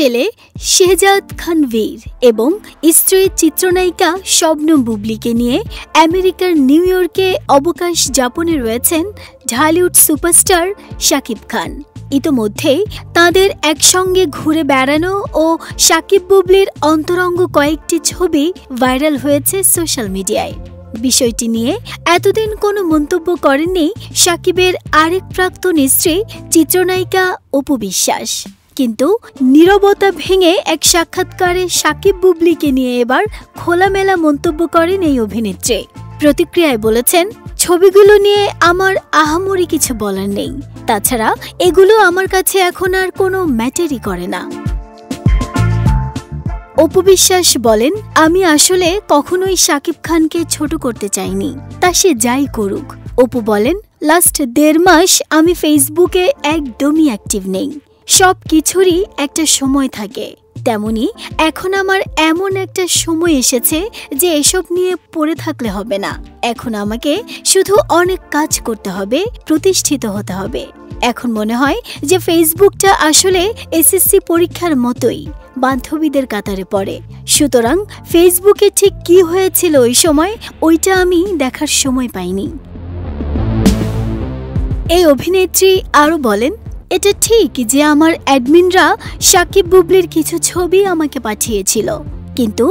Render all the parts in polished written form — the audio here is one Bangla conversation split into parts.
ছেলে শেহজাদ খান বীর এবং স্ত্রী চিত্রনায়িকা শবনম বুবলীকে নিয়ে আমেরিকার নিউ ইয়র্কে অবকাশ যাপনে রয়েছেন ঢালিউড সুপারস্টার শাকিব খান। ইতোমধ্যেই তাঁদের একসঙ্গে ঘুরে বেড়ানো ও শাকিব বুবলীর অন্তরঙ্গ কয়েকটি ছবি ভাইরাল হয়েছে সোশ্যাল মিডিয়ায়। বিষয়টি নিয়ে এতদিন কোনো মন্তব্য করেননি শাকিবের আরেক প্রাক্তন স্ত্রী চিত্রনায়িকা অপু বিশ্বাস। কিন্তু নীরবতা ভেঙে এক সাক্ষাৎকারে শাকিব বুবলীকে নিয়ে এবার খোলামেলা মন্তব্য করেন এই অভিনেত্রী। প্রতিক্রিয়ায় বলেছেন, ছবিগুলো নিয়ে আমার আহামরি কিছু বলার নেই, তাছাড়া এগুলো আমার কাছে এখন আর কোনো ম্যাটারই করে না। অপু বিশ্বাস বলেন, আমি আসলে কখনোই শাকিব খানকে ছোট করতে চাইনি, তা সে যাই করুক। অপু বলেন, লাস্ট 1.5 মাস আমি ফেসবুকে একদমই অ্যাক্টিভ নেই। সব কিছুরই একটা সময় থাকে, তেমনি এখন আমার এমন একটা সময় এসেছে যে এসব নিয়ে পড়ে থাকলে হবে না। এখন আমাকে শুধু অনেক কাজ করতে হবে, প্রতিষ্ঠিত হতে হবে। এখন মনে হয় যে ফেসবুকটা আসলে এসএসসি পরীক্ষার মতোই, বান্ধবীদের কাতারে পড়ে। সুতরাং ফেসবুকে ঠিক কি হয়েছিল ওই সময়, ওইটা আমি দেখার সময় পাইনি। এই অভিনেত্রী আরও বলেন, এটা ঠিক যে আমার অ্যাডমিনরা শাকিব বুবলীর কিছু ছবি আমাকে পাঠিয়েছিল, কিন্তু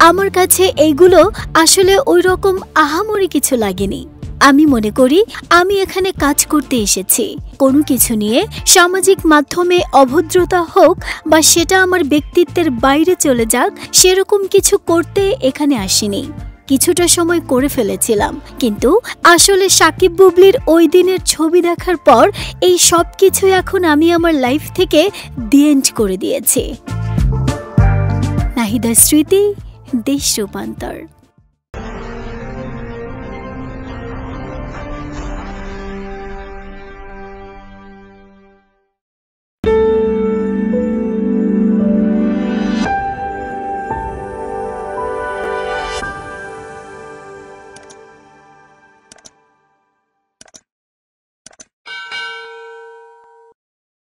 আমার কাছে এইগুলো আসলে ওই রকম আহামরি কিছু লাগেনি। আমি মনে করি আমি এখানে কাজ করতে এসেছি, কোনো কিছু নিয়ে সামাজিক মাধ্যমে অভদ্রতা হোক বা সেটা আমার ব্যক্তিত্বের বাইরে চলে যাক, সেরকম কিছু করতে এখানে আসিনি। কিছুটা সময় করে ফেলেছিলাম, কিন্তু আসলে শাকিব বুবলীর ওই দিনের ছবি দেখার পর এই সব কিছু এখন আমি আমার লাইফ থেকে দি এন্ড করে দিয়েছি। নাহিদা স্মৃতি, দেশ রূপান্তর।